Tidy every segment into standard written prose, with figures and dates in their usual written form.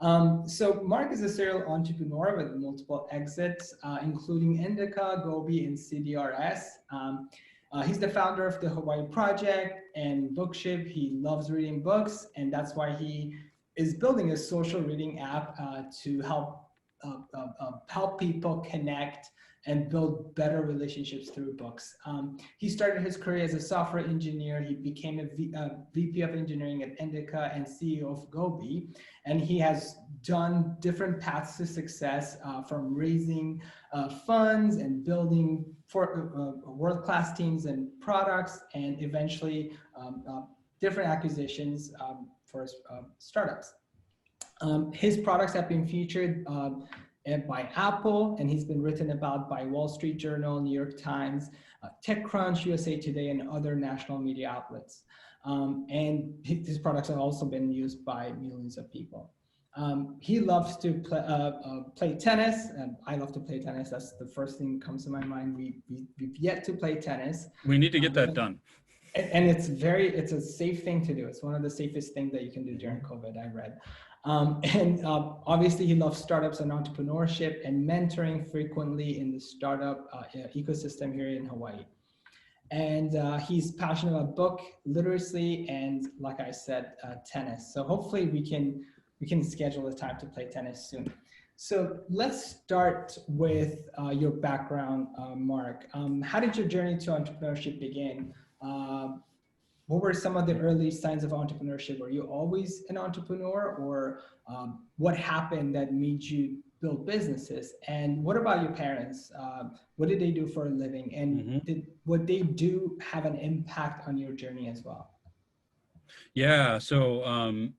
So Mark is a serial entrepreneur with multiple exits, including Endeca, Goby, and CDRS. He's the founder of the Hawaii Project and Bookship. He loves reading books, and that's why he is building a social reading app to help people connect and build better relationships through books. He started his career as a software engineer. He became a VP of engineering at Endeca and CEO of Goby. And he has done different paths to success, from raising funds and building for world-class teams and products, and eventually different acquisitions for startups. His products have been featured by Apple, and he's been written about by Wall Street Journal, New York Times, Techcrunch, USA Today, and other national media outlets. And his products have also been used by millions of people. He loves to play tennis, and I love to play tennis. That's the first thing that comes to my mind. We've yet to play tennis. We need to get that done. And it's a safe thing to do. It's one of the safest things that you can do during COVID, I read. Obviously he loves startups and entrepreneurship and mentoring frequently in the startup ecosystem here in Hawaii. And he's passionate about book literacy and, like I said, tennis. So hopefully we can schedule a time to play tennis soon. So let's start with your background, Mark. How did your journey to entrepreneurship begin? What were some of the early signs of entrepreneurship? Were you always an entrepreneur, or what happened that made you build businesses? And what about your parents? What did they do for a living? And did what they do have an impact on your journey as well? Yeah, so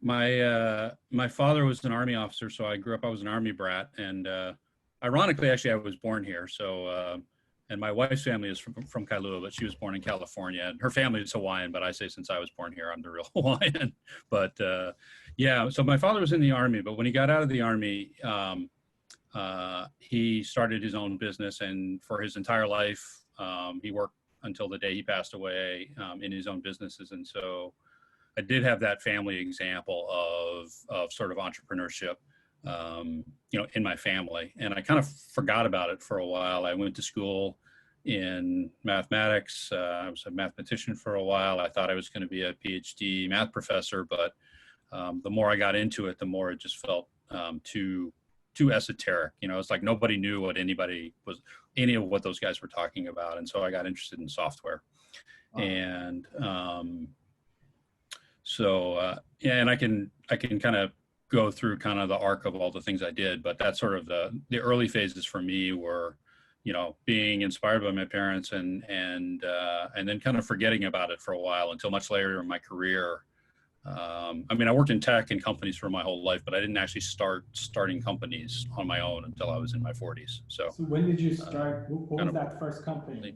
my father was an Army officer, so I grew up, I was an Army brat, and ironically, actually, I was born here. So, and my wife's family is from Kailua, but she was born in California, and her family is Hawaiian, but I say since I was born here, I'm the real Hawaiian. But yeah, so my father was in the Army, but when he got out of the Army, he started his own business, and for his entire life, he worked until the day he passed away in his own businesses. And so I did have that family example of sort of entrepreneurship, you know, in my family. And I kind of forgot about it for a while. I went to school in mathematics. I was a mathematician for a while. I thought I was going to be a PhD math professor, but the more I got into it, the more it just felt too esoteric. You know, it's like nobody knew what any of what those guys were talking about. And so I got interested in software. Wow. And yeah, and I can kind of go through kind of the arc of all the things I did, but that's sort of the early phases for me were, you know, being inspired by my parents and then kind of forgetting about it for a while until much later in my career. I mean, I worked in tech and companies for my whole life, but I didn't actually starting companies on my own until I was in my 40s. So when did you start? What was that first company?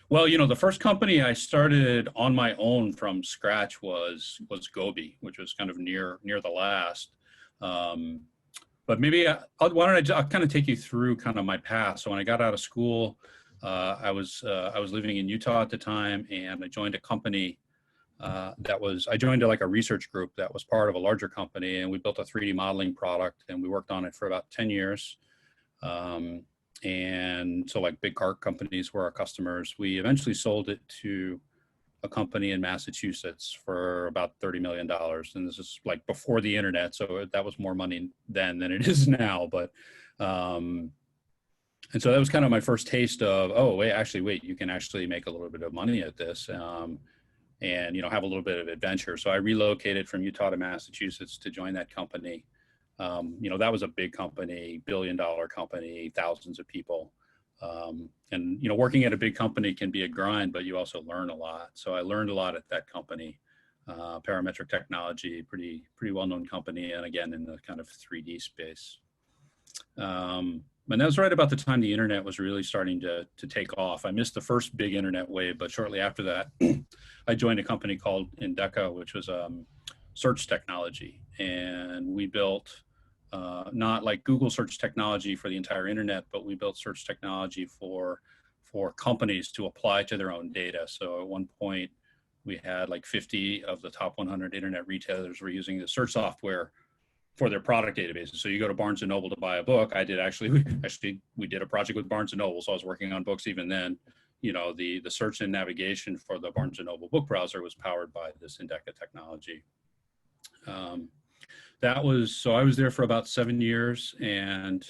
Well, you know, the first company I started on my own from scratch was Goby, which was kind of near the last. But maybe why don't I'll kind of take you through kind of my path. So when I got out of school, I was living in Utah at the time, and I joined a company I joined like a research group that was part of a larger company, and we built a 3D modeling product, and we worked on it for about 10 years. And so like big car companies were our customers. We eventually sold it to a company in Massachusetts for about $30 million. And this is like before the internet. So that was more money then than it is now. But, and so that was kind of my first taste of, oh, wait, you can actually make a little bit of money at this. And, you know, have a little bit of adventure. So I relocated from Utah to Massachusetts to join that company. You know, that was a big company, billion-dollar company, thousands of people. And, you know, working at a big company can be a grind, but you also learn a lot. So I learned a lot at that company, Parametric Technology, pretty well-known company. And again, in the kind of 3D space. And that was right about the time the internet was really starting to take off. I missed the first big internet wave, but shortly after that, I joined a company called Endeca, which was search technology. And we built not like Google search technology for the entire internet, but we built search technology for companies to apply to their own data. So at one point, We had like 50 of the top 100 internet retailers were using the search software for their product databases. So you go to Barnes and Noble to buy a book. I did we did a project with Barnes and Noble, so I was working on books even then. You know, the search and navigation for the Barnes and Noble book browser was powered by this Endeca technology. So I was there for about 7 years, and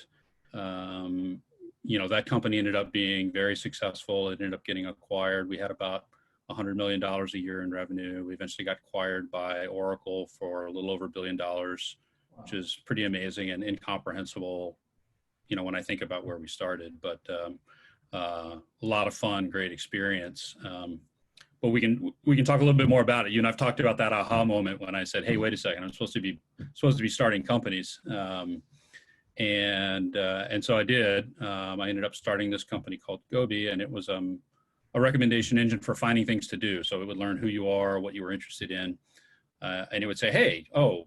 you know, that company ended up being very successful. It ended up getting acquired. We had about $100 million a year in revenue. We eventually got acquired by Oracle for a little over $1 billion, which is pretty amazing and incomprehensible, you know, when I think about where we started. But a lot of fun, great experience. But we can talk a little bit more about it. You and I've talked about that aha moment when I said, "Hey, wait a second, I'm supposed to be starting companies." And so I did. I ended up starting this company called Goby, and it was a recommendation engine for finding things to do. So it would learn who you are, what you were interested in, and it would say, "Hey, oh,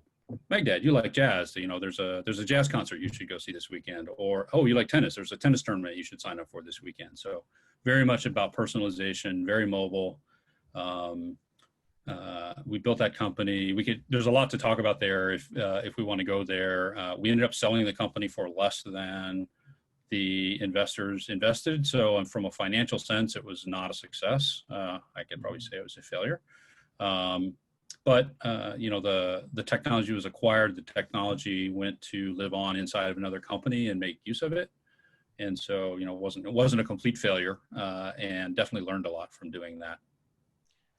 Megdad, you like jazz? You know, there's a jazz concert you should go see this weekend." Or, "Oh, you like tennis? There's a tennis tournament you should sign up for this weekend." So very much about personalization, very mobile. We built that company. There's a lot to talk about there if we want to go there. We ended up selling the company for less than the investors invested. So from a financial sense, it was not a success. I could probably say it was a failure. But you know, the technology was acquired. The technology went to live on inside of another company and make use of it. And so, you know, it wasn't a complete failure, and definitely learned a lot from doing that.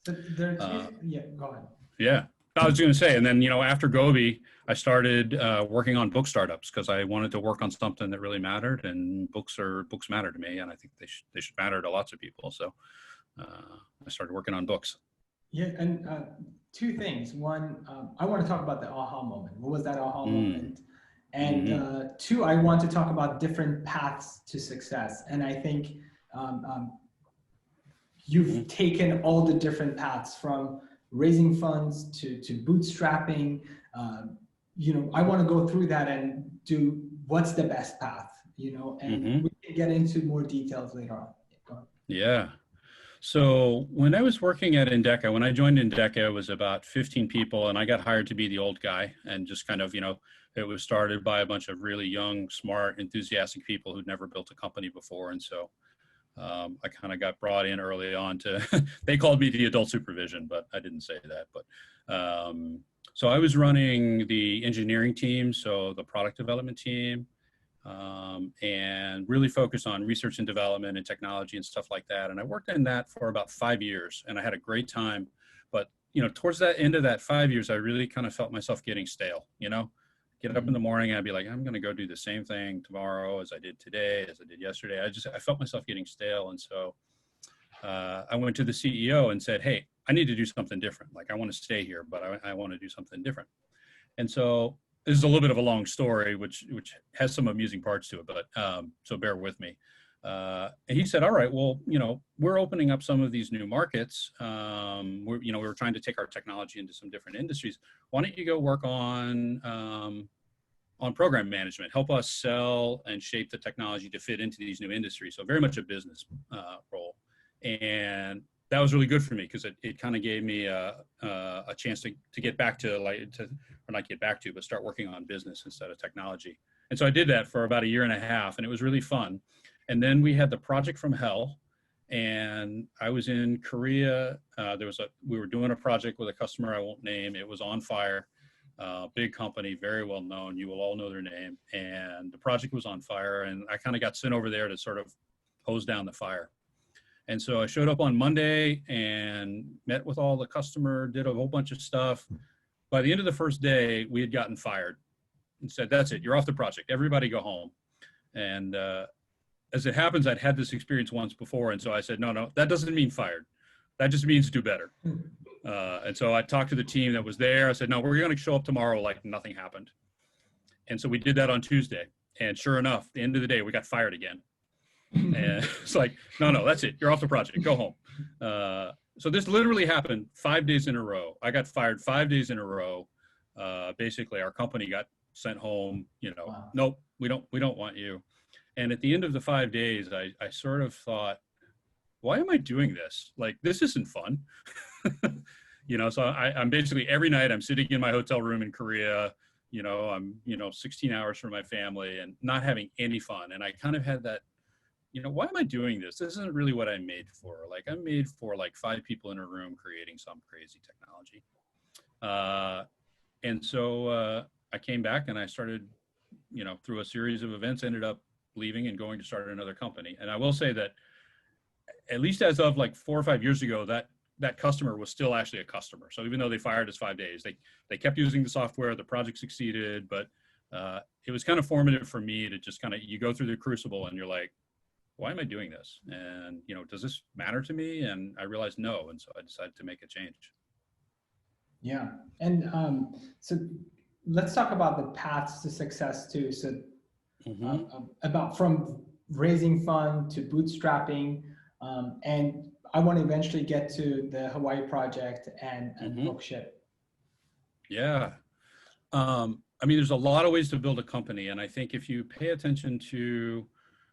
So there are yeah, go ahead. Yeah, I was going to say, and then, you know, after Goby, I started working on book startups because I wanted to work on something that really mattered, and books matter to me, and I think they should matter to lots of people. So I started working on books. Yeah, and two things. One, I want to talk about the aha moment. What was that aha moment? And two, I want to talk about different paths to success. And I think you've taken all the different paths from raising funds to bootstrapping. You know, I want to go through that and do what's the best path, you know, and we can get into more details later on. Go ahead. Yeah. So when I was working at Endeca, when I joined Endeca, it was about 15 people, and I got hired to be the old guy and just kind of, you know, it was started by a bunch of really young, smart, enthusiastic people who'd never built a company before. And so I kind of got brought in early on they called me the adult supervision, but I didn't say that. But so I was running the engineering team, so the product development team, and really focused on research and development and technology and stuff like that. And I worked in that for about 5 years, and I had a great time. But, you know, towards that end of that 5 years, I really kind of felt myself getting stale, you know. Get up in the morning and I'd be like, I'm going to go do the same thing tomorrow as I did today, as I did yesterday. I felt myself getting stale. And so I went to the CEO and said, "Hey, I need to do something different. Like, I want to stay here, but I want to do something different." And so this is a little bit of a long story, which has some amusing parts to it, but so bear with me. And he said, "All right, well, you know, we're opening up some of these new markets. We're trying to take our technology into some different industries. Why don't you go work on program management, help us sell and shape the technology to fit into these new industries?" So very much a business role. And that was really good for me because it kind of gave me a chance to get back to or not get back to, but start working on business instead of technology. And so I did that for about 1.5 years, and it was really fun. And then we had the project from hell, and I was in Korea. We were doing a project with a customer I won't name. It was on fire. Big company, very well known. You will all know their name. And the project was on fire, and I kind of got sent over there to sort of hose down the fire. And so I showed up on Monday and met with all the customer, did a whole bunch of stuff. By the end of the first day, we had gotten fired and said, "That's it, you're off the project. Everybody go home." And as it happens, I'd had this experience once before. And so I said, no, that doesn't mean fired. That just means do better. And so I talked to the team that was there. I said, "No, we're going to show up tomorrow like nothing happened." And so we did that on Tuesday. And sure enough, at the end of the day, we got fired again. And it's like, no, that's it. You're off the project. Go home. So this literally happened 5 days in a row. I got fired 5 days in a row. Basically, our company got sent home. You know, wow. Nope, we don't want you. And at the end of the 5 days, I sort of thought, why am I doing this? Like, this isn't fun. So I'm basically every night I'm sitting in my hotel room in Korea, I'm, 16 hours from my family and not having any fun. And I kind of had that, why am I doing this? This isn't really what I'm made for. Like, I'm made for like 5 people in a room creating some crazy technology. And so I came back and I started, through a series of events, ended up leaving and going to start another company. And I will say that at least as of like 4 or 5 years ago, that customer was still actually a customer. So even though they fired us 5 days, they kept using the software, the project succeeded, but it was kind of formative for me to just kind of, you go through the crucible and you're like, why am I doing this? And, does this matter to me? And I realized no. And so I decided to make a change. Yeah. And so let's talk about the paths to success too. So about from raising fund to bootstrapping. And I want to eventually get to the Hawaii project and Bookship. Yeah. There's a lot of ways to build a company. And I think if you pay attention to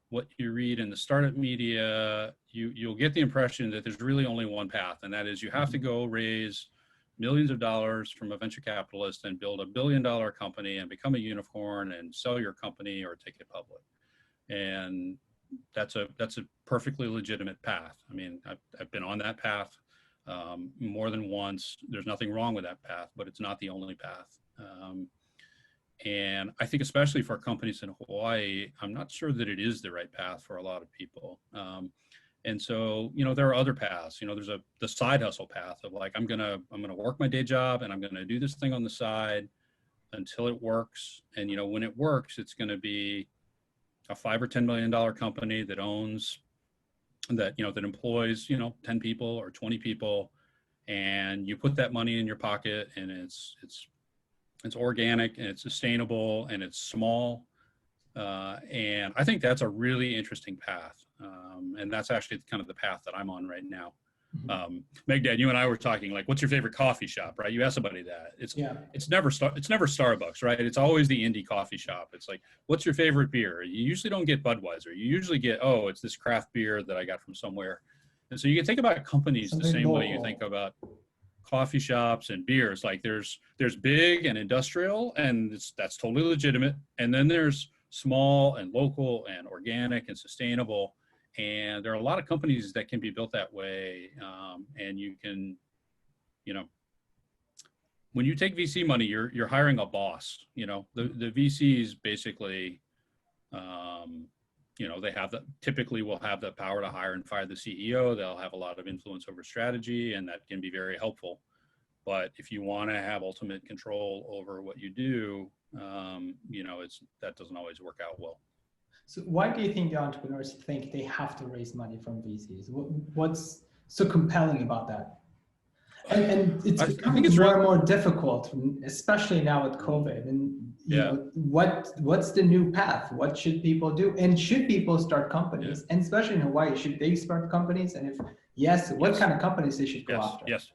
what you read in the startup media, you'll get the impression that there's really only one path. And that is you have to go raise millions of dollars from a venture capitalist and build $1 billion company and become a unicorn and sell your company or take it public. And that's a perfectly legitimate path. I mean, I've been on that path more than once. There's nothing wrong with that path, but it's not the only path. And I think especially for companies in Hawaii, I'm not sure that it is the right path for a lot of people. And so, there are other paths. There's the side hustle path of like, I'm gonna work my day job and I'm gonna do this thing on the side until it works. And when it works, it's gonna be a $5 or $10 million company that owns that employs 10 people or 20 people, and you put that money in your pocket, and it's organic and it's sustainable and it's small. And I think that's a really interesting path. And that's actually kind of the path that I'm on right now. Megdad, you and I were talking like, what's your favorite coffee shop, right? You ask somebody that. It's never Starbucks, right? It's always the indie coffee shop. It's like, what's your favorite beer? You usually don't get Budweiser. You usually get, it's this craft beer that I got from somewhere. And so you can think about companies the same way you think about coffee shops and beers. Like there's big and industrial, and that's totally legitimate. And then there's small and local and organic and sustainable. And there are a lot of companies that can be built that way. And you can, when you take VC money, you're hiring a boss. The VCs basically, they typically will have the power to hire and fire the CEO. They'll have a lot of influence over strategy, and that can be very helpful. But if you want to have ultimate control over what you do, that doesn't always work out well. So why do you think the entrepreneurs think they have to raise money from VCs? What's so compelling about that? And it's becoming more and more difficult, especially now with COVID. And what's the new path? What should people do? And should people start companies? Yeah. And especially in Hawaii, should they start companies? And if yes, what kind of companies they should go after? Yes.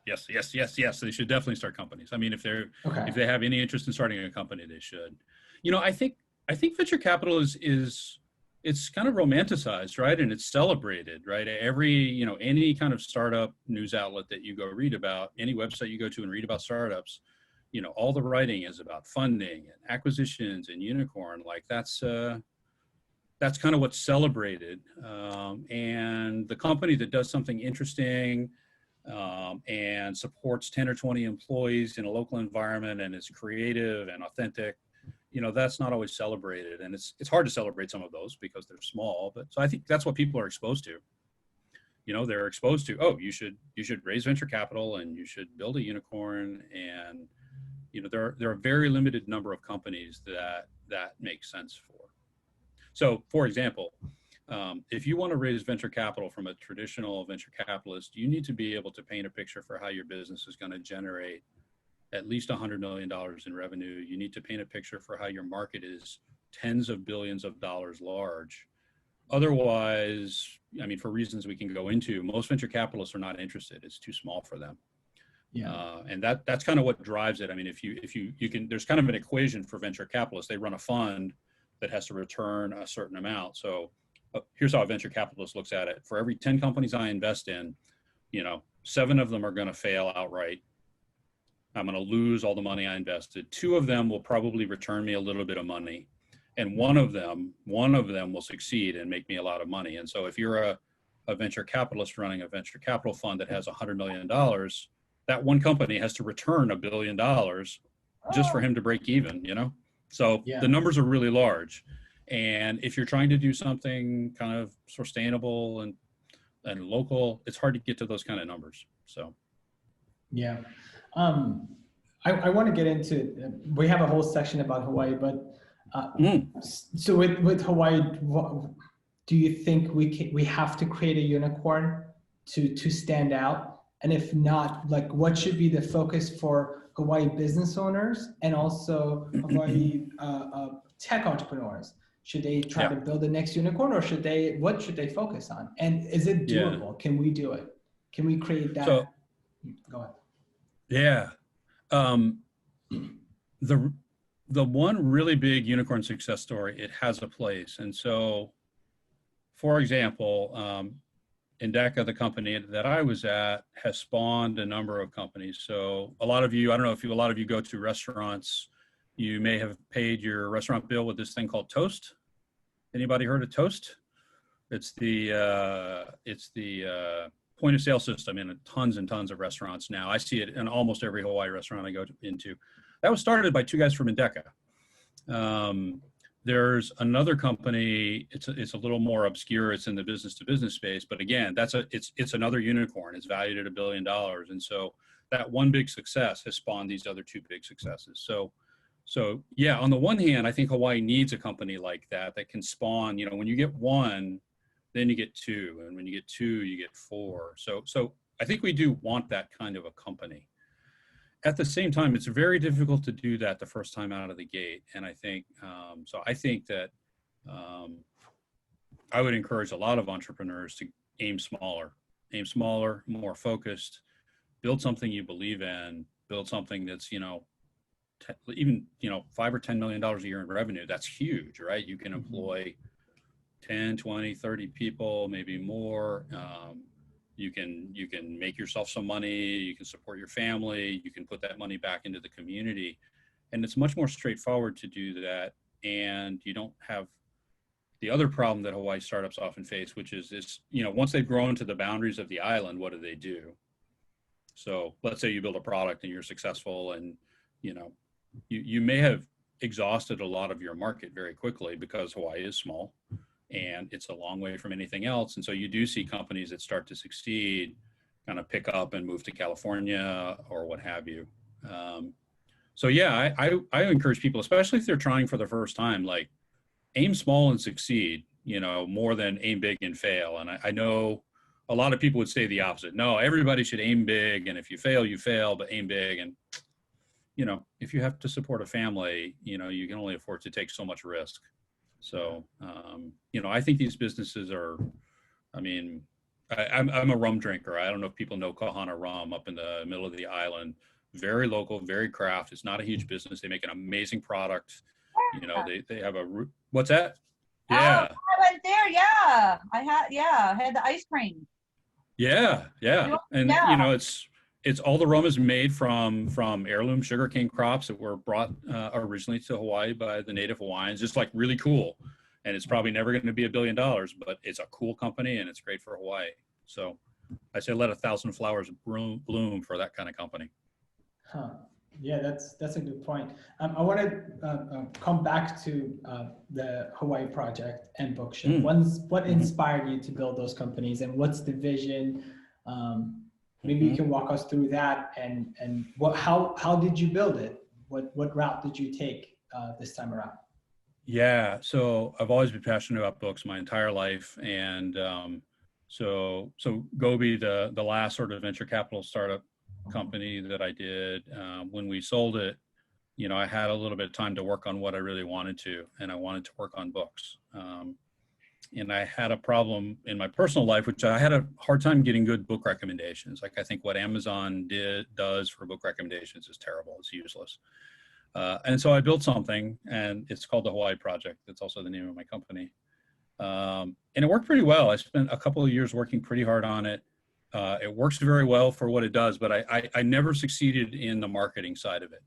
They should definitely start companies. I mean, if they have any interest in starting a company, they should. I think venture capital is it's kind of romanticized, right? And it's celebrated, right? Any kind of startup news outlet that you go read about, any website you go to and read about startups, all the writing is about funding and acquisitions and unicorn. Like that's kind of what's celebrated. And the company that does something interesting and supports 10 or 20 employees in a local environment and is creative and authentic, that's not always celebrated. And it's hard to celebrate some of those because they're small. But so I think that's what people are exposed to. They're exposed to, you should raise venture capital and you should build a unicorn. And, there are a very limited number of companies that makes sense for. So for example, if you want to raise venture capital from a traditional venture capitalist, you need to be able to paint a picture for how your business is going to generate at least $100 million in revenue. You need to paint a picture for how your market is tens of billions of dollars large. Otherwise, for reasons we can go into, most venture capitalists are not interested. It's too small for them. Yeah. And that's kind of what drives it. If you can, there's kind of an equation for venture capitalists. They run a fund that has to return a certain amount. So here's how a venture capitalist looks at it. For every 10 companies I invest in, 7 of them are going to fail outright. I'm going to lose all the money I invested. 2 of them will probably return me a little bit of money. And one of them will succeed and make me a lot of money. And so if you're a venture capitalist running a venture capital fund that has $100 million, that one company has to return $1 billion just for him to break even, So the numbers are really large. And if you're trying to do something kind of sustainable and local, it's hard to get to those kind of numbers. So, yeah. I want to get into, we have a whole section about Hawaii, but so with Hawaii, do you think we have to create a unicorn to stand out? And if not, like what should be the focus for Hawaii business owners and also Hawaii tech entrepreneurs? Should they try to build the next unicorn, or what should they focus on? And is it doable? Yeah. Can we do it? Can we create that? So, go ahead. Yeah. The one really big unicorn success story, it has a place. And so, for example, Endeca, the company that I was at, has spawned a number of companies. So a lot of you, I don't know if a lot of you go to restaurants, you may have paid your restaurant bill with this thing called Toast. Anybody heard of Toast? It's the point of sale system in tons and tons of restaurants now. I see it in almost every Hawaii restaurant I go into. That was started by 2 guys from Endeca. There's another company, it's a little more obscure, it's in the business to business space, but again, it's another unicorn. It's valued at $1 billion. And so that one big success has spawned these other 2 big successes. So yeah, on the one hand, I think Hawaii needs a company like that can spawn, when you get 1, then you get 2, and when you get 2, you get 4. So I think we do want that kind of a company. At the same time, it's very difficult to do that the first time out of the gate. And I think, I think that I would encourage a lot of entrepreneurs to aim smaller, more focused, build something you believe in, build something that's, even, $5 or $10 million a year in revenue. That's huge, right? You can employ 10, 20, 30 people, maybe more. You can make yourself some money, you can support your family, you can put that money back into the community. And it's much more straightforward to do that. And you don't have the other problem that Hawaii startups often face, which is this, once they've grown to the boundaries of the island, what do? So let's say you build a product and you're successful, and, you may have exhausted a lot of your market very quickly because Hawaii is small and it's a long way from anything else. And so you do see companies that start to succeed kind of pick up and move to California or what have you. So yeah, I encourage people, especially if they're trying for the first time, like aim small and succeed, more than aim big and fail. And I know a lot of people would say the opposite. No, everybody should aim big. And if you fail, you fail, but aim big. And, if you have to support a family, you can only afford to take so much risk. So, I think these businesses are, I'm a rum drinker. I don't know if people know Kahana Rum up in the middle of the island. Very local, very craft. It's not a huge business. They make an amazing product. They have what's that? Yeah. Oh, I went there. Yeah. I had the ice cream. Yeah. And, it's all the rum is made from heirloom sugarcane crops that were brought originally to Hawaii by the native Hawaiians, just like really cool. And it's probably never going to be $1 billion, but it's a cool company and it's great for Hawaii. So I say let 1,000 flowers bloom for that kind of company. Huh. Yeah, that's a good point. I want to come back to the Hawaii project and Bookship. What inspired you to build those companies, and what's the vision? Maybe you can walk us through that, and how did you build it? What route did you take this time around? Yeah, so I've always been passionate about books my entire life, and so Goby, the last sort of venture capital startup company that I did, when we sold it, I had a little bit of time to work on what I really wanted to, and I wanted to work on books. And I had a problem in my personal life, which I had a hard time getting good book recommendations. Like I think what Amazon does for book recommendations is terrible. It's useless. And so I built something, and it's called the Hawaii Project. That's also the name of my company. And it worked pretty well. I spent a couple of years working pretty hard on it. It works very well for what it does, but I never succeeded in the marketing side of it.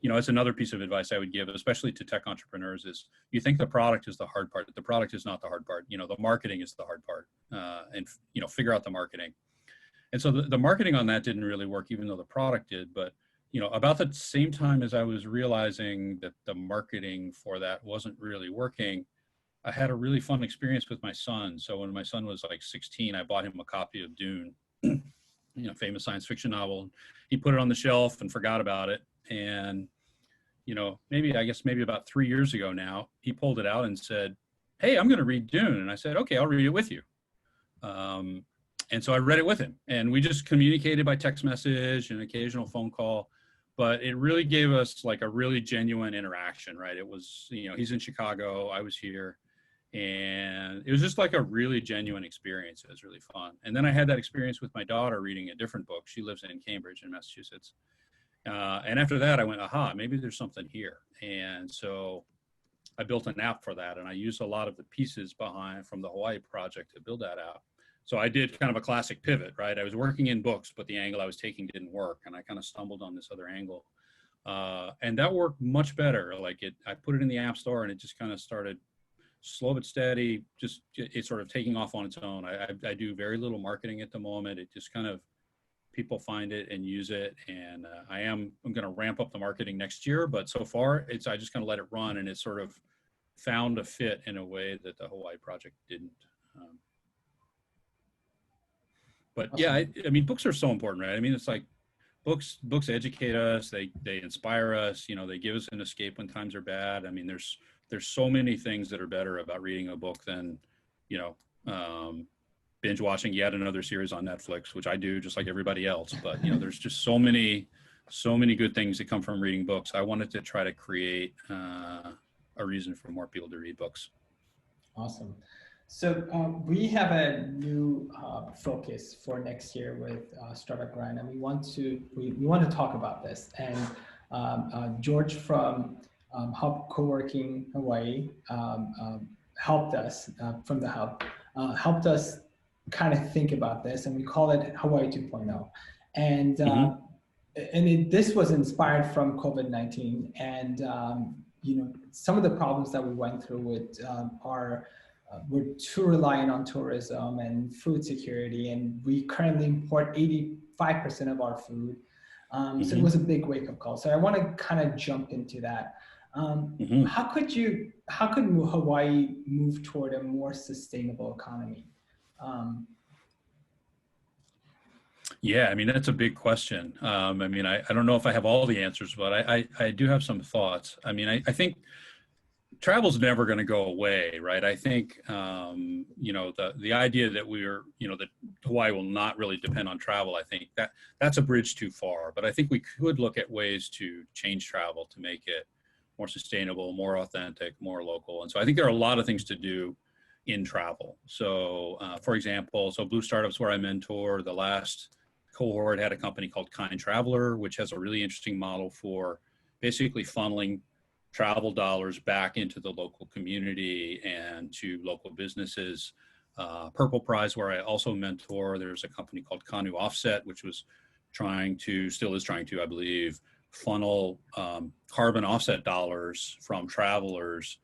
You know, it's another piece of advice I would give, especially to tech entrepreneurs, is you think the product is the hard part. The product is not the hard part. You know, the marketing is the hard part, and, you know, figure out the marketing. And so the marketing on that didn't really work, even though the product did. But, you know, about the same time as I was realizing that the marketing for that wasn't really working, I had a really fun experience with my son. So when my son was like 16, I bought him a copy of Dune, you know, famous science fiction novel. He put it on the shelf and forgot about it. And, you know, maybe about 3 years ago now, he pulled it out and said, "Hey, I'm going to read Dune." And I said, "Okay, I'll read it with you." And so I read it with him, and we just communicated by text message and occasional phone call, but it really gave us like a really genuine interaction, right? It was, you know, he's in Chicago, I was here, and it was just like a really genuine experience. It was really fun. And then I had that experience with my daughter reading a different book. She lives in Cambridge in Massachusetts. And after that, I went, aha, maybe there's something here. And so I built an app for that, and I used a lot of the pieces from the Hawaii project to build that app. So I did kind of a classic pivot, right? I was working in books, but the angle I was taking didn't work, and I kind of stumbled on this other angle. And that worked much better. I put it in the App Store, and it just kind of started slow but steady, it's sort of taking off on its own. I do very little marketing at the moment. It just kind of, people find it and use it. And I'm going to ramp up the marketing next year, but so far I just kind of let it run, and it sort of found a fit in a way that the Hawaii project didn't. But awesome. Yeah, I mean, books are so important, right? I mean, it's like books educate us, they inspire us, you know, they give us an escape when times are bad. I mean, there's so many things that are better about reading a book than, you know, binge watching yet another series on Netflix, which I do just like everybody else. But, you know, there's just so many good things that come from reading books. I wanted to try to create a reason for more people to read books. Awesome. So we have a new focus for next year with Startup Grind, and we want to talk about this. And George from Hub Co-working Hawaii helped us from the Hub, helped us kind of think about this, and we call it Hawaii 2.0. And this was inspired from COVID-19, and you know, some of the problems that we went through with we're too reliant on tourism and food security, and we currently import 85% of our food. So it was a big wake-up call. So I want to kind of jump into that. How could Hawaii move toward a more sustainable economy? Yeah, I mean, that's a big question. I mean, I don't know if I have all the answers, but I do have some thoughts. I mean, I think travel's never going to go away, right? I think, you know, the idea that that Hawaii will not really depend on travel, I think that's a bridge too far. But I think we could look at ways to change travel to make it more sustainable, more authentic, more local. And so I think there are a lot of things to do in travel. So, for example, Blue Startups, where I mentor, the last cohort had a company called Kind Traveler, which has a really interesting model for basically funneling travel dollars back into the local community and to local businesses. Purple Prize, where I also mentor, there's a company called Canoe Offset, which was still is trying to, I believe, funnel carbon offset dollars from travelers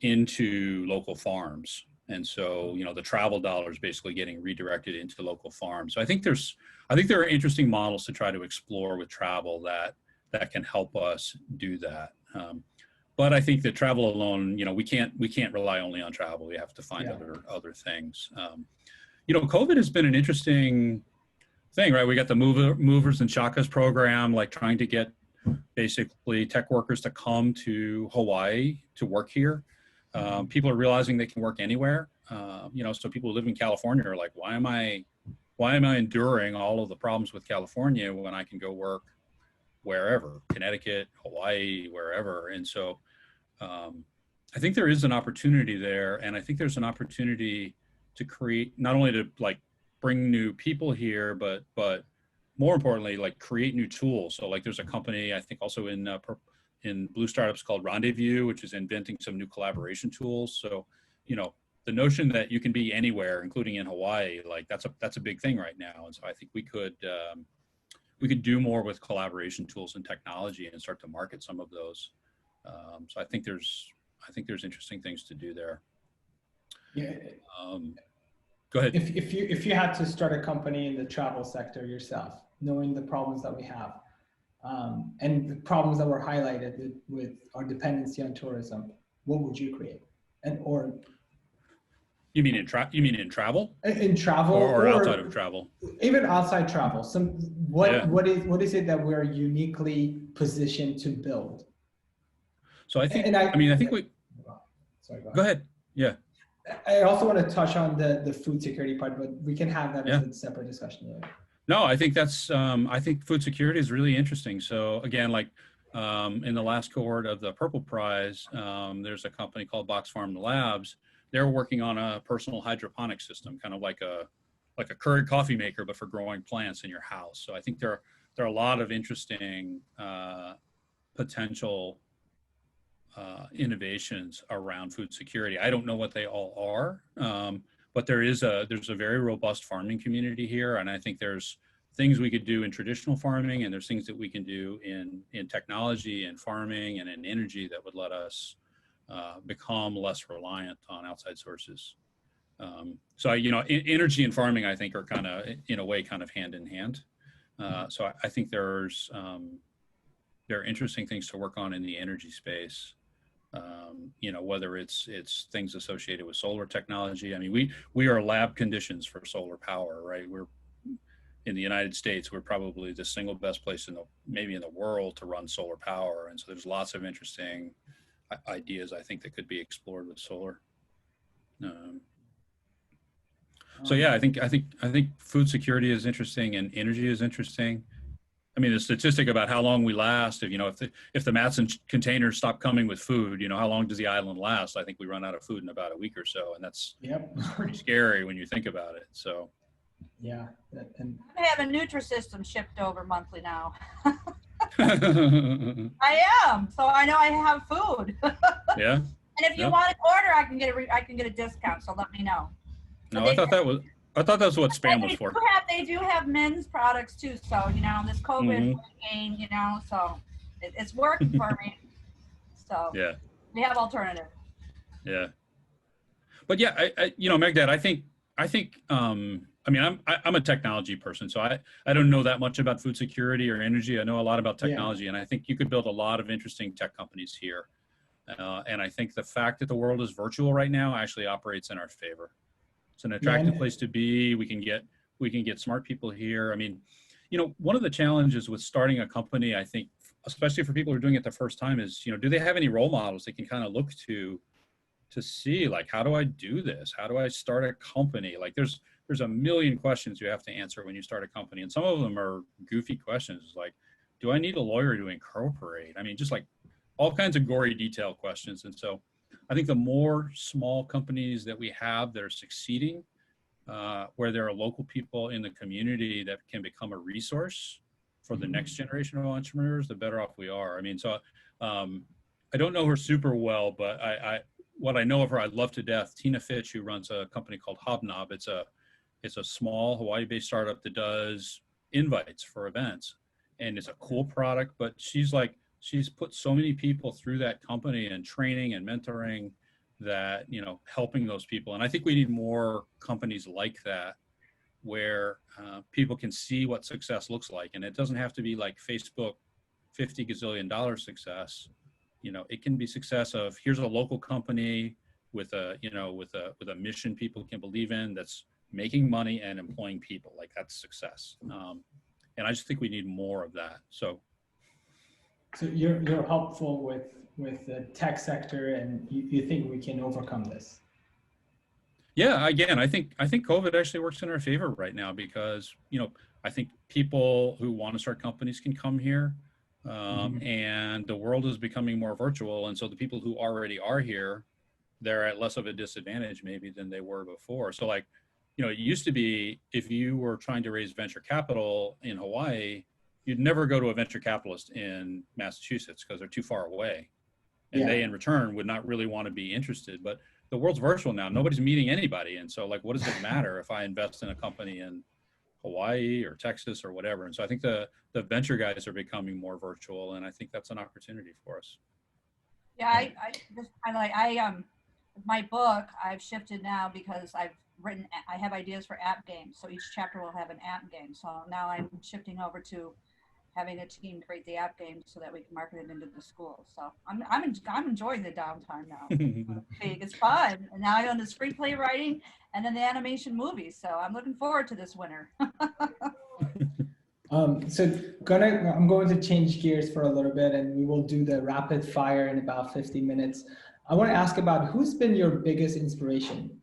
into local farms. And so, you know, the travel dollars basically getting redirected into local farms. So I think there are interesting models to try to explore with travel that can help us do that. But I think that travel alone, you know, we can't rely only on travel. We have to find other things. You know, COVID has been an interesting thing, right? We got the movers and shakas program, like trying to get basically tech workers to come to Hawaii to work here. People are realizing they can work anywhere. You know, so people who live in California are like, why am I enduring all of the problems with California when I can go work wherever, Connecticut, Hawaii, wherever. And so I think there is an opportunity there. And I think there's an opportunity to create, not only to like bring new people here, but more importantly, like create new tools. So like there's a company, I think also in Blue Startups called Rendezvous, which is inventing some new collaboration tools. So you know, the notion that you can be anywhere, including in Hawaii, like that's a big thing right now. And so I think we could do more with collaboration tools and technology and start to market some of those. So I think there's interesting things to do there. Yeah. Go ahead. If you had to start a company in the travel sector yourself, knowing the problems that we have, and the problems that were highlighted with our dependency on tourism, what would you create? You mean in travel? In travel or outside of travel? Even outside travel. What is it that we're uniquely positioned to build? So I think Sorry, go ahead. Yeah. I also want to touch on the food security part, but we can have that as a separate discussion later. No, I think that's I think food security is really interesting. So again, like in the last cohort of the Purple Prize, there's a company called Box Farm Labs. They're working on a personal hydroponic system, kind of like a Keurig coffee maker, but for growing plants in your house. So I think there are a lot of interesting potential innovations around food security. I don't know what they all are, but there's a very robust farming community here, and I think there's things we could do in traditional farming, and there's things that we can do in technology and farming and in energy that would let us become less reliant on outside sources. So energy and farming, I think, are kind of in a way kind of hand in hand. So I think there are interesting things to work on in the energy space. Whether it's things associated with solar technology. I mean, we are lab conditions for solar power, right? We're in the United States, we're probably the single best place maybe in the world to run solar power. And so there's lots of interesting ideas, I think, that could be explored with solar. So yeah, I think food security is interesting and energy is interesting. I mean, the statistic about how long we last, if the Matson containers stop coming with food, how long does the island last? I think we run out of food in about a week or so, and that's pretty scary when you think about it. So, yeah, and I have a Nutrisystem shipped over monthly now. I am, so I know I have food. Yeah. And if you want to order, I can get a discount. So let me know. No, I thought that was what spam was for. They do have men's products too. So, this COVID game, so it's working for me. So yeah, we have alternative. Yeah. But yeah, Megdad, I think, I mean, I'm a technology person, so I don't know that much about food security or energy. I know a lot about technology, and I think you could build a lot of interesting tech companies here. And I think the fact that the world is virtual right now actually operates in our favor. It's an attractive place to be. We can get smart people here. I mean, one of the challenges with starting a company, I think, especially for people who are doing it the first time, is, do they have any role models they can kind of look to see, like, how do I do this? How do I start a company? Like, there's a million questions you have to answer when you start a company. And some of them are goofy questions, like, do I need a lawyer to incorporate? I mean, just like all kinds of gory detail questions. And so I think the more small companies that we have that are succeeding, where there are local people in the community that can become a resource for the next generation of entrepreneurs, the better off we are. I mean, so I don't know her super well, but what I know of her, I love to death. Tina Fitch, who runs a company called Hobnob. It's a small Hawaii-based startup that does invites for events, and it's a cool product. But she's put so many people through that company and training and mentoring that, helping those people. And I think we need more companies like that, where people can see what success looks like. And it doesn't have to be like Facebook $50 gazillion success. It can be success of, here's a local company with a mission people can believe in, that's making money and employing people. Like, that's success. And I just think we need more of that. So you're helpful with the tech sector, and you think we can overcome this? Yeah, again, I think COVID actually works in our favor right now, because, I think people who want to start companies can come here, and the world is becoming more virtual. And so the people who already are here, they're at less of a disadvantage maybe than they were before. So, like, it used to be, if you were trying to raise venture capital in Hawaii, you'd never go to a venture capitalist in Massachusetts because they're too far away. and they in return would not really want to be interested. But the world's virtual now. Nobody's meeting anybody. And so like, what does it matter if I invest in a company in Hawaii or Texas or whatever? And so I think the venture guys are becoming more virtual, and I think that's an opportunity for us. Yeah, I just highlight, my book, I've shifted now because I have ideas for app games. So each chapter will have an app game. So now I'm shifting over to having a team create the app game so that we can market it into the schools. So I'm enjoying the downtime now. It's fun. And now I'm on the screenplay writing and then the animation movies. So I'm looking forward to this winter. So I'm going to change gears for a little bit, and we will do the rapid fire in about 50 minutes. I want to ask about who's been your biggest inspiration?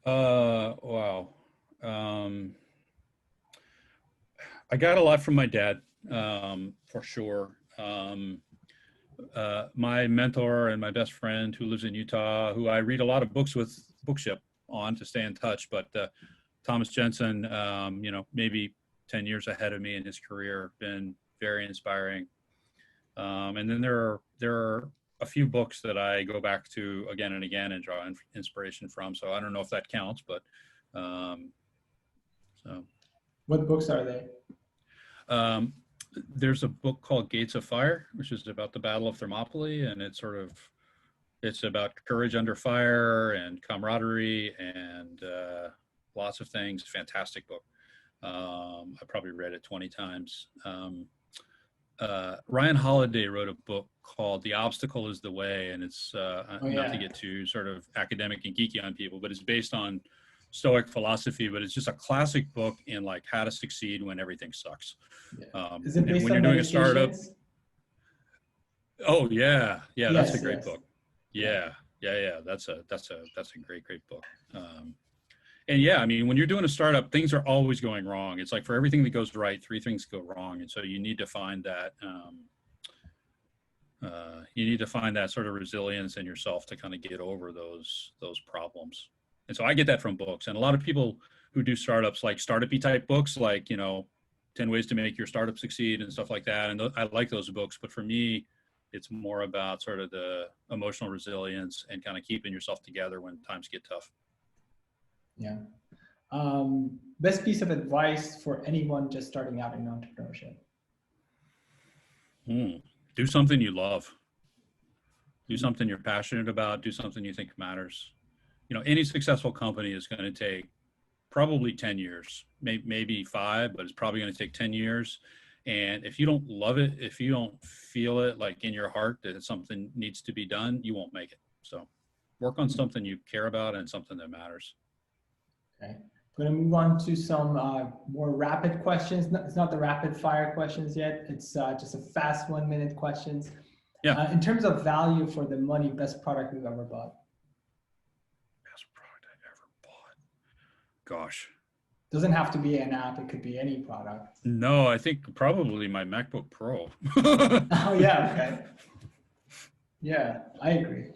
Wow. I got a lot from my dad, for sure. My mentor and my best friend who lives in Utah, who I read a lot of books with Bookship on to stay in touch, but Thomas Jensen, you know, maybe 10 years ahead of me in his career, been very inspiring. And then there are a few books that I go back to again and again and draw inspiration from. So I don't know if that counts, but so. What books are they? There's a book called Gates of Fire, which is about the Battle of Thermopylae, and it's about courage under fire and camaraderie and lots of things. Fantastic book. I probably read it 20 times. Ryan Holiday wrote a book called The Obstacle is the Way, and it's not to get too sort of academic and geeky on people, but it's based on Stoic philosophy, but it's just a classic book in like how to succeed when everything sucks. Is it based when you're on doing a startup? Oh yeah, that's a great book. Yeah. That's a great book. And yeah, I mean, when you're doing a startup, things are always going wrong. It's like for everything that goes right, 3 things go wrong, and so you need to find that. You need to find that sort of resilience in yourself to kind of get over those problems. And so I get that from books. And a lot of people who do startups like startup-y type books, like, you know, 10 ways to make your startup succeed and stuff like that. And I like those books, but for me, it's more about sort of the emotional resilience and kind of keeping yourself together when times get tough. Yeah. Best piece of advice for anyone just starting out in entrepreneurship? Do something you love. Do something you're passionate about. Do something you think matters. You know, any successful company is going to take probably 10 years, maybe 5, but it's probably going to take 10 years. And if you don't love it, if you don't feel it like in your heart that something needs to be done, you won't make it. So work on something you care about and something that matters. Okay. I'm going to move on to some more rapid questions. It's not the rapid fire questions yet. It's just a fast 1-minute questions. Yeah. In terms of value for the money, best product you've ever bought? Gosh. Doesn't have to be an app. It could be any product. No, I think probably my MacBook Pro. Oh yeah. Okay. Yeah, I agree.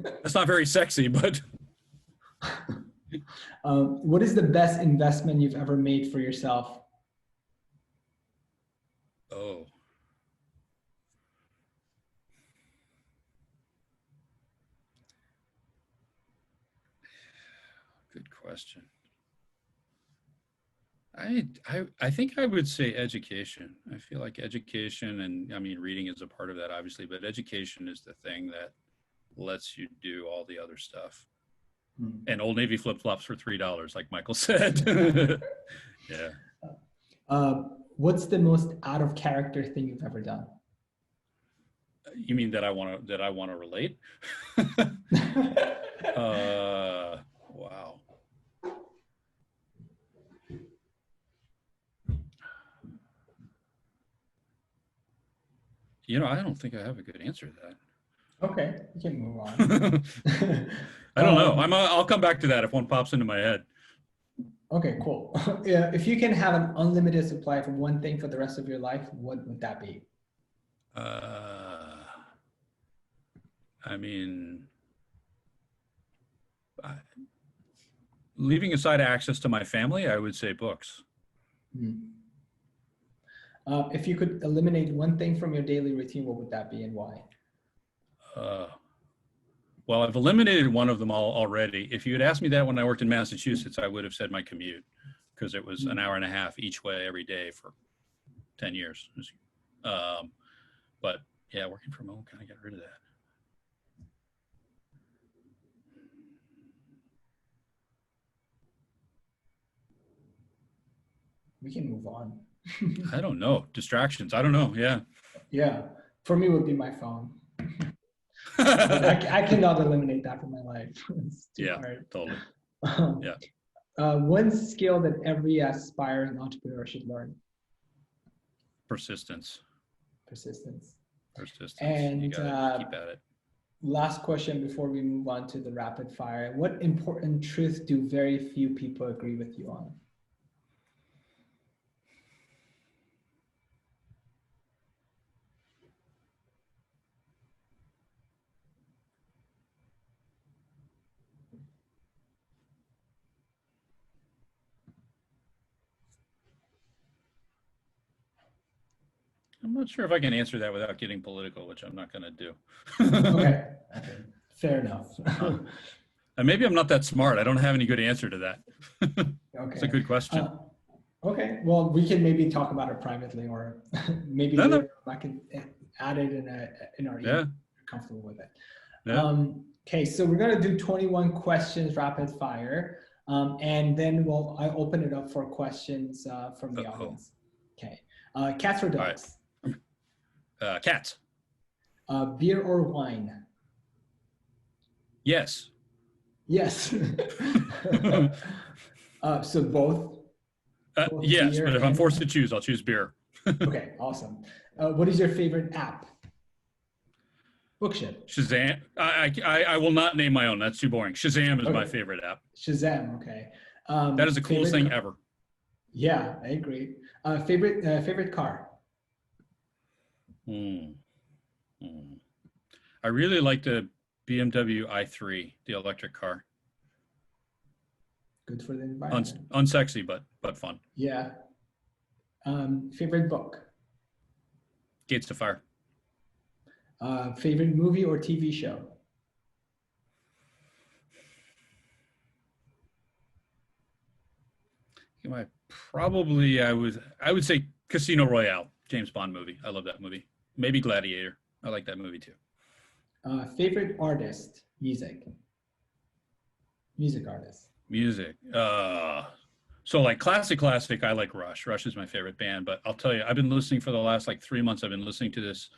That's not very sexy, but. What is the best investment you've ever made for yourself? Oh. Good question. I think I would say education. I feel like education, and I mean, reading is a part of that, obviously, but education is the thing that lets you do all the other stuff. And Old Navy flip-flops for $3, like Michael said. Yeah. What's the most out of character thing you've ever done? You mean that I want to relate? Wow. You know, I don't think I have a good answer to that. Okay, we can move on. I don't know. I'll come back to that if one pops into my head. Okay, cool. Yeah, if you can have an unlimited supply of one thing for the rest of your life, what would that be? I mean, leaving aside access to my family, I would say books. If you could eliminate one thing from your daily routine, what would that be and why? Well, I've eliminated one of them already. If you had asked me that when I worked in Massachusetts, I would have said my commute, because it was an hour and a half each way every day for 10 years. But yeah, working from home, kind of got rid of that. We can move on. I don't know. Distractions. I don't know. Yeah. Yeah. For me, it would be my phone. I cannot eliminate that from my life. It's too hard. Totally. Yeah. One skill that every aspiring entrepreneur should learn. Persistence. Persistence. And you gotta keep at it. Last question before we move on to the rapid fire. What important truth do very few people agree with you on? I'm not sure if I can answer that without getting political, which I'm not going to do. Okay. Fair enough. And maybe I'm not that smart. I don't have any good answer to that. Okay. It's a good question. Okay. Well, we can maybe talk about it privately, or maybe later I can add it in our email. If you're comfortable with it. Yeah. Okay. So we're going to do 21 questions rapid fire. And then I open it up for questions from the audience. Okay. Cats or dogs? Cats. Beer or wine? Yes. Yes. So both? Yes, but if I'm forced to choose, I'll choose beer. Okay, awesome. What is your favorite app? Bookship. Shazam. I will not name my own. That's too boring. Shazam is my favorite app. Shazam. Okay. That is the coolest thing ever. Yeah, I agree. Favorite car? I really like the BMW i3, the electric car. Good for the environment. Unsexy, but fun. Yeah. Favorite book? Gates to Fire. Favorite movie or TV show? I would say Casino Royale, James Bond movie. I love that movie. Maybe Gladiator. I like that movie too. Favorite artist, music artist. Music. So like classic, I like Rush. Rush is my favorite band, but I'll tell you, I've been listening for the last 3 months. I've been listening to this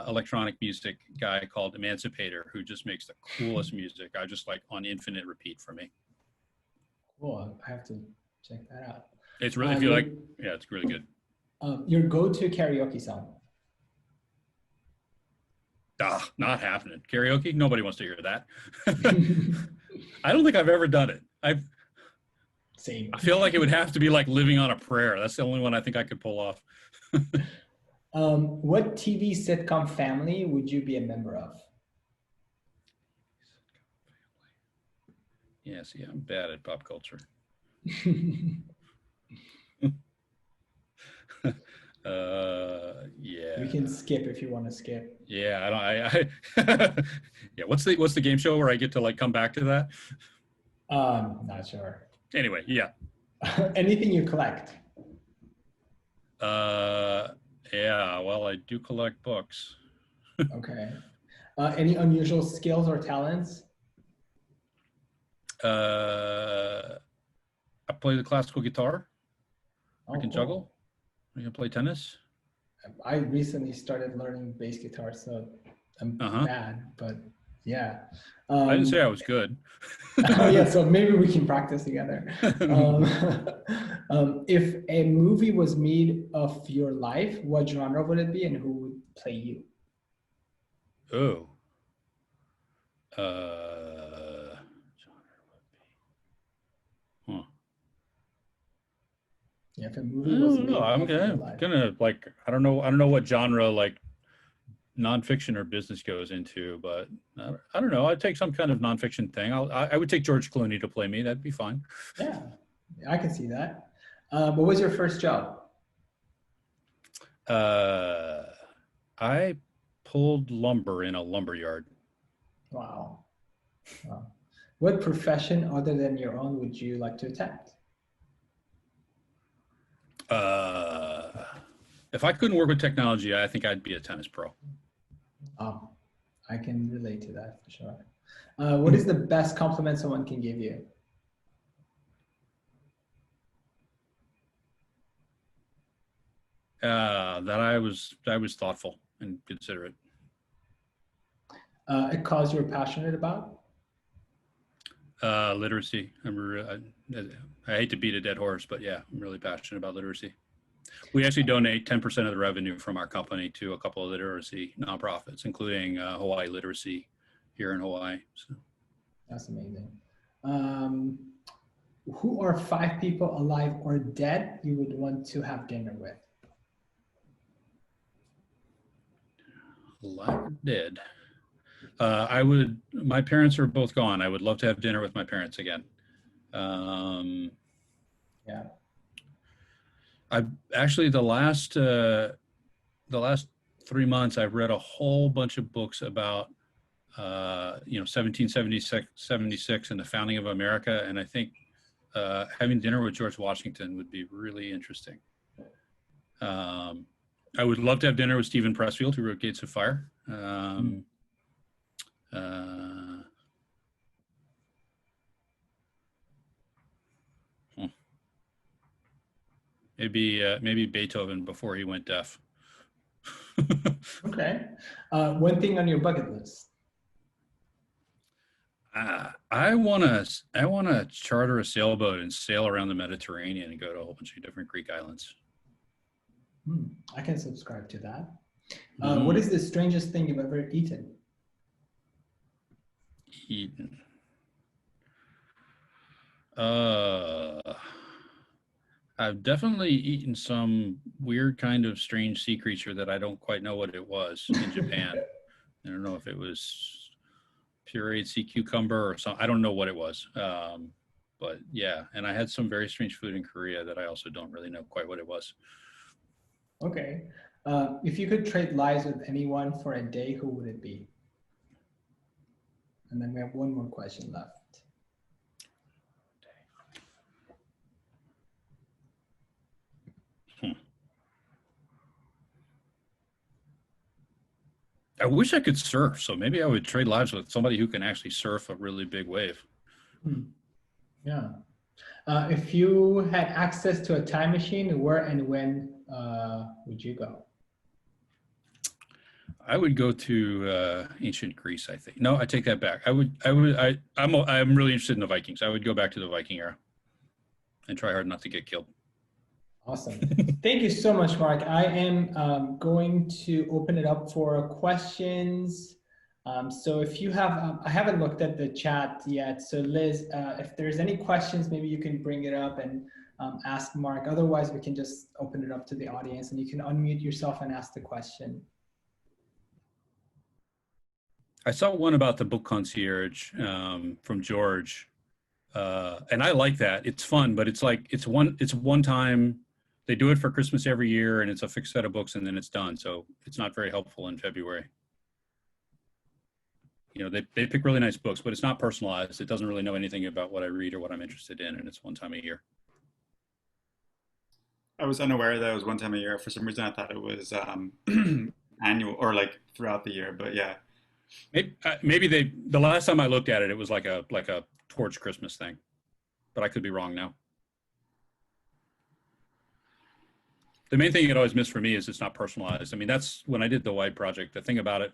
electronic music guy called Emancipator, who just makes the coolest music. I just on infinite repeat for me. Cool. I have to check that out. It's really, it's really good. Your go-to karaoke song? Not happening. Karaoke? Nobody wants to hear that. I don't think I've ever done it. Same. I feel like it would have to be like Living on a Prayer. That's the only one I think I could pull off. What TV sitcom family would you be a member of? Yeah, see, I'm bad at pop culture. Yeah. We can skip if you want to skip. Yeah, yeah. What's the game show where I get to come back to that? Not sure. Anyway, yeah. Anything you collect? Yeah. Well, I do collect books. Okay. Any unusual skills or talents? I play the classical guitar. I can juggle. I can play tennis. I recently started learning bass guitar, so I'm bad, but yeah. I didn't say I was good. Yeah, so maybe we can practice together. If a movie was made of your life, what genre would it be and who would play you? Oh. Yeah, if a movie was made I'm gonna I don't know what genre nonfiction or business goes into, but I don't know. I'd take some kind of nonfiction thing. I would take George Clooney to play me. That'd be fine. Yeah, I can see that. What was your first job? I pulled lumber in a lumber yard. Wow. Wow. What profession other than your own would you like to attempt? If I couldn't work with technology, I think I'd be a tennis pro. Oh, I can relate to that for sure. What is the best compliment someone can give you? That I was thoughtful and considerate. A cause you're passionate about? Literacy. I hate to beat a dead horse, but yeah, I'm really passionate about literacy. We actually donate 10% of the revenue from our company to a couple of literacy nonprofits, including Hawaii Literacy here in Hawaii. So. That's amazing. Who are 5 people alive or dead you would want to have dinner with? Alive or dead? My parents are both gone. I would love to have dinner with my parents again. Yeah. I've actually the last 3 months I've read a whole bunch of books about 1776 and the founding of America, and I think having dinner with George Washington would be really interesting. I would love to have dinner with Stephen Pressfield, who wrote Gates of Fire. Maybe Beethoven before he went deaf. Okay. One thing on your bucket list? I want to charter a sailboat and sail around the Mediterranean and go to a whole bunch of different Greek islands. I can subscribe to that. What is the strangest thing you've ever eaten? I've definitely eaten some weird kind of strange sea creature that I don't quite know what it was in Japan. I don't know if it was pureed sea cucumber or something. I don't know what it was. But yeah, and I had some very strange food in Korea that I also don't really know quite what it was. Okay. If you could trade lives with anyone for a day, who would it be? And then we have one more question left. I wish I could surf, so maybe I would trade lives with somebody who can actually surf a really big wave. Yeah. If you had access to a time machine, where and when would you go? I would go to ancient Greece, I think. No, I take that back. I'm really interested in the Vikings. I would go back to the Viking era and try hard not to get killed. Awesome. Thank you so much, Mark. I am going to open it up for questions. So if you have, I haven't looked at the chat yet. So Liz, if there's any questions, maybe you can bring it up and ask Mark. Otherwise, we can just open it up to the audience and you can unmute yourself and ask the question. I saw one about the book concierge from George. And I like that. It's fun, but it's like, it's one time. They do it for Christmas every year and it's a fixed set of books and then it's done. So it's not very helpful in February. You know, they pick really nice books, but it's not personalized. It doesn't really know anything about what I read or what I'm interested in. And it's one time a year. I was unaware that it was one time a year. For some reason, I thought it was annual or like throughout the year, but yeah. Maybe the last time I looked at it, it was like a torch Christmas thing, but I could be wrong now. The main thing it always missed for me is it's not personalized. I mean, that's when I did the White Project. The thing about it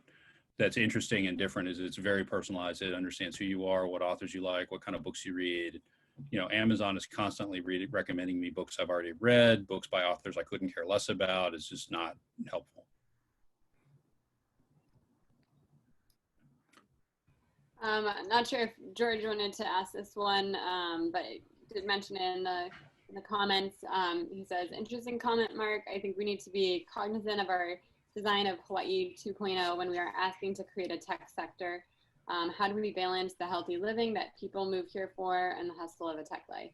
that's interesting and different is it's very personalized. It understands who you are, what authors you like, what kind of books you read. You know, Amazon is constantly recommending me books I've already read, books by authors I couldn't care less about. It's just not helpful. I'm not sure if George wanted to ask this one, but did mention it in the comments. He says, interesting comment, Mark. I think we need to be cognizant of our design of Hawaii 2.0 when we are asking to create a tech sector. How do we balance the healthy living that people move here for and the hustle of a tech life?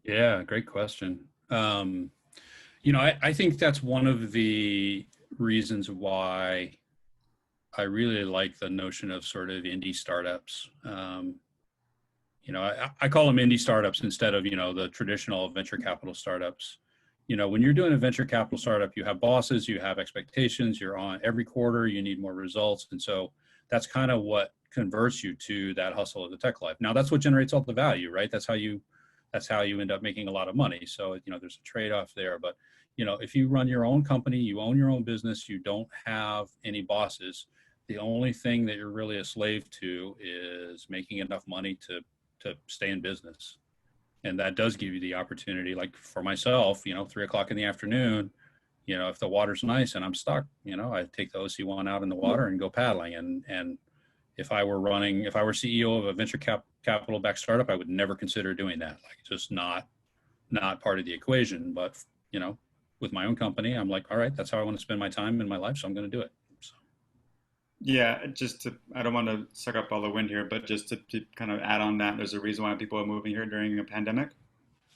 Yeah, great question. You know, I think that's one of the reasons why I really like the notion of sort of indie startups. You know, I call them indie startups instead of, you know, the traditional venture capital startups. You know, when you're doing a venture capital startup, you have bosses, you have expectations, you're on every quarter, you need more results. And so that's kind of what converts you to that hustle of the tech life. Now that's what generates all the value, right? That's how you end up making a lot of money. So, you know, there's a trade-off there, but you know, if you run your own company, you own your own business, you don't have any bosses, the only thing that you're really a slave to is making enough money to stay in business. And that does give you the opportunity, like for myself, you know, 3 o'clock in the afternoon, you know, if the water's nice and I'm stuck, you know, I take the OC1 out in the water and go paddling. And if I were CEO of a venture capital backed startup, I would never consider doing that. Like, just not part of the equation. But, you know, with my own company, I'm like, all right, that's how I want to spend my time in my life, so I'm going to do it. So. Yeah, I don't want to suck up all the wind here, but just to kind of add on that, there's a reason why people are moving here during a pandemic,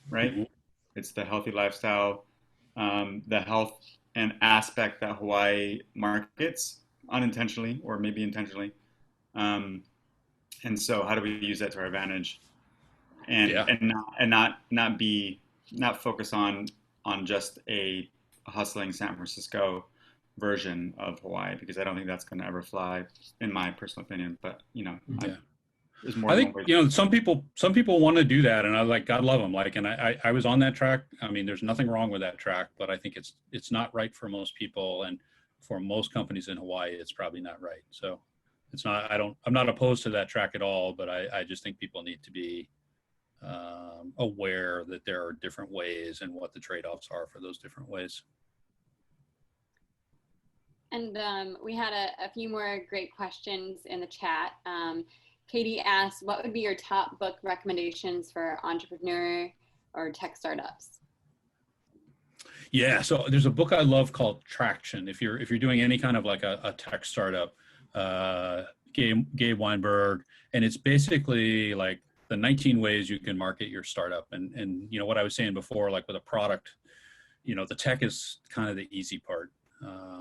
right? Mm-hmm. It's the healthy lifestyle, the health and aspect that Hawaii markets unintentionally or maybe intentionally. And so how do we use that to our advantage and not focus on just a hustling San Francisco version of Hawaii, because I don't think that's going to ever fly, in my personal opinion. But you know, yeah. There's more. I think, you know, some people want to do that, and I like, God love them. Like, and I was on that track. I mean, there's nothing wrong with that track, but I think it's not right for most people, and for most companies in Hawaii, it's probably not right. So it's not. I'm not opposed to that track at all, but I just think people need to be aware that there are different ways and what the trade-offs are for those different ways. And we had a few more great questions in the chat. Katie asked, what would be your top book recommendations for entrepreneur or tech startups? Yeah, so there's a book I love called Traction. If you're doing any kind of like a tech startup, Gabe Weinberg, and it's basically like the 19 ways you can market your startup. And you know what I was saying before, like with a product, you know, the tech is kind of the easy part.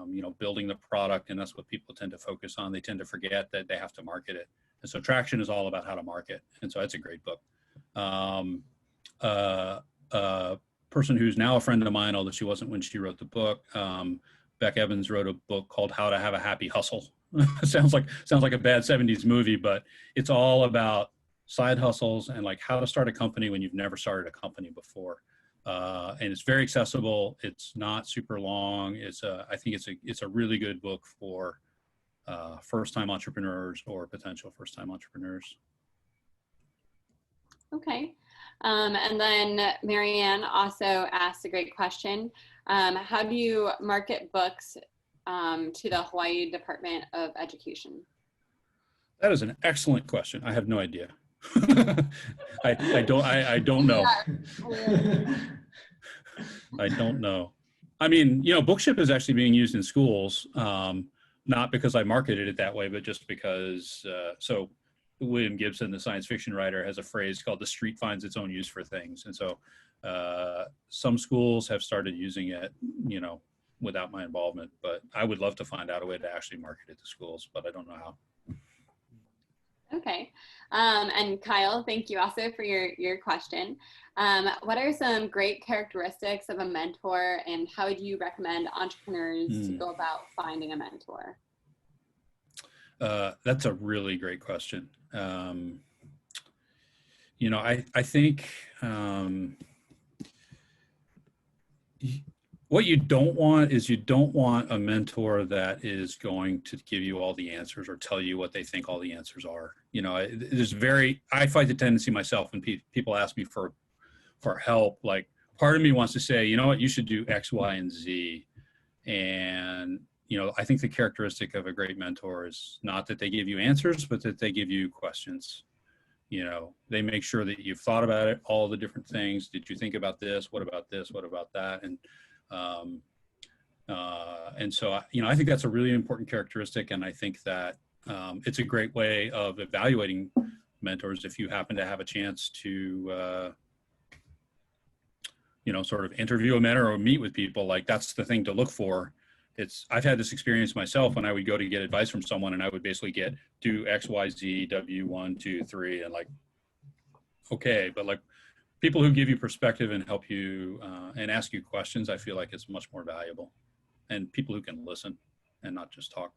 You know, building the product, and that's what people tend to focus on. They tend to forget that they have to market it. And so Traction is all about how to market. And so that's a great book. Person who's now a friend of mine, although she wasn't when she wrote the book, Beck Evans wrote a book called How to Have a Happy Hustle. sounds like a bad 70s movie, but it's all about side hustles and like how to start a company when you've never started a company before. And it's very accessible. It's not super long. I think it's a really good book for first-time entrepreneurs or potential first-time entrepreneurs. Okay. And then Marianne also asked a great question. How do you market books to the Hawaii Department of Education? That is an excellent question. I have no idea. I don't know. I don't know. I mean, you know, Bookship is actually being used in schools, not because I marketed it that way, but just because, so William Gibson, the science fiction writer, has a phrase called "the street finds its own use for things." And so some schools have started using it, you know, without my involvement, but I would love to find out a way to actually market it to schools, but I don't know how. Okay. And Kyle, thank you also for your question. What are some great characteristics of a mentor, and how would you recommend entrepreneurs to go about finding a mentor? That's a really great question. You know, I think what you don't want is a mentor that is going to give you all the answers or tell you what they think all the answers are. You know, I fight the tendency myself when people ask me for help. Like, part of me wants to say, you know what, you should do X, Y, and Z. And, you know, I think the characteristic of a great mentor is not that they give you answers, but that they give you questions. You know, they make sure that you've thought about it, all the different things. Did you think about this? What about this? What about that? And so, you know, I think that's a really important characteristic. And I think that it's a great way of evaluating mentors if you happen to have a chance to, you know, sort of interview a mentor or meet with people. Like, that's the thing to look for. I've had this experience myself when I would go to get advice from someone, and I would basically do X, Y, Z, W, 1, 2, 3, and like, okay, but like people who give you perspective and help you and ask you questions, I feel like it's much more valuable, and people who can listen and not just talk.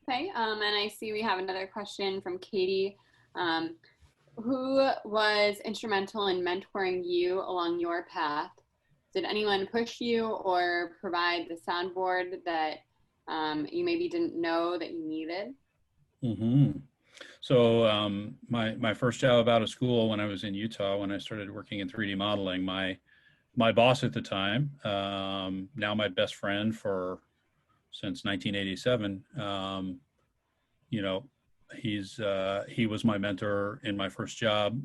Okay, and I see we have another question from Katie. Who was instrumental in mentoring you along your path? Did anyone push you or provide the soundboard that you maybe didn't know that you needed? Mm-hmm. So my first job out of school when I was in Utah, when I started working in 3D modeling, my boss at the time, now my best friend since 1987, you know, he was my mentor in my first job.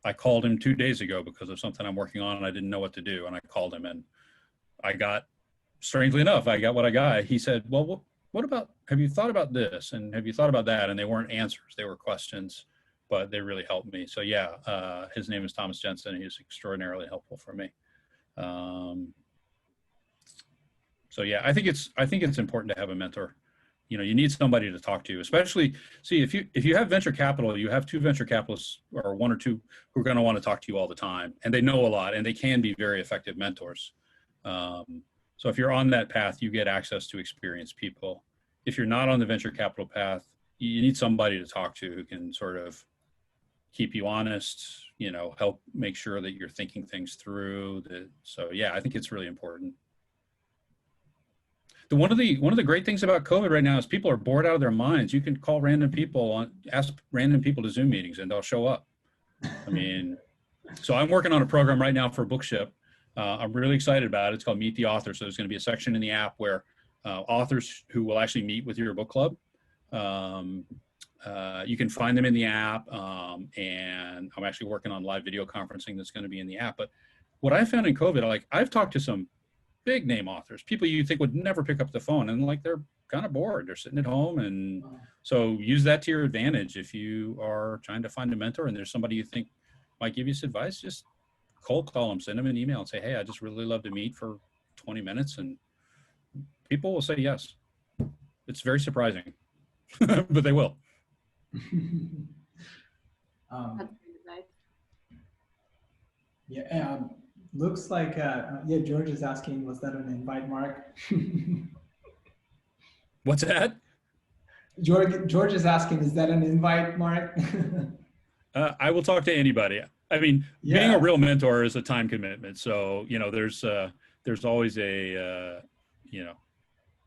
I called him 2 days ago because of something I'm working on and I didn't know what to do. And I called him and strangely enough, I got what I got. He said, well, what about, have you thought about this? And have you thought about that? And they weren't answers, they were questions, but they really helped me. So yeah, his name is Thomas Jensen. He was extraordinarily helpful for me. So yeah, I think it's important to have a mentor. You know, you need somebody to talk to, especially, see, if you have venture capital, you have 2 venture capitalists or 1 or 2 who are going to want to talk to you all the time, and they know a lot and they can be very effective mentors. So if you're on that path, you get access to experienced people. If you're not on the venture capital path, you need somebody to talk to who can sort of keep you honest, you know, help make sure that you're thinking things through. So yeah, I think it's really important. One of the great things about COVID right now is people are bored out of their minds. You can call random people, ask random people to Zoom meetings, and they'll show up. I mean, so I'm working on a program right now for Bookship. I'm really excited about it. It's called Meet the Author. So there's going to be a section in the app where authors who will actually meet with your book club. You can find them in the app, and I'm actually working on live video conferencing that's going to be in the app. But what I found in COVID, I've talked to some big name authors, people you think would never pick up the phone, and like they're kind of bored. They're sitting at home, and so use that to your advantage. If you are trying to find a mentor and there's somebody you think might give you some advice, just cold call them, send them an email and say, hey, I just really love to meet for 20 minutes, and people will say yes. It's very surprising, but they will. Yeah, looks like, yeah, George is asking, was that an invite, Mark? What's that? George is asking, is that an invite, Mark? I will talk to anybody. I mean, yeah. Being a real mentor is a time commitment. So, you know, there's always a, you know,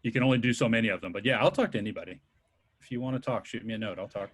you can only do so many of them. But yeah, I'll talk to anybody. If you want to talk, shoot me a note. I'll talk.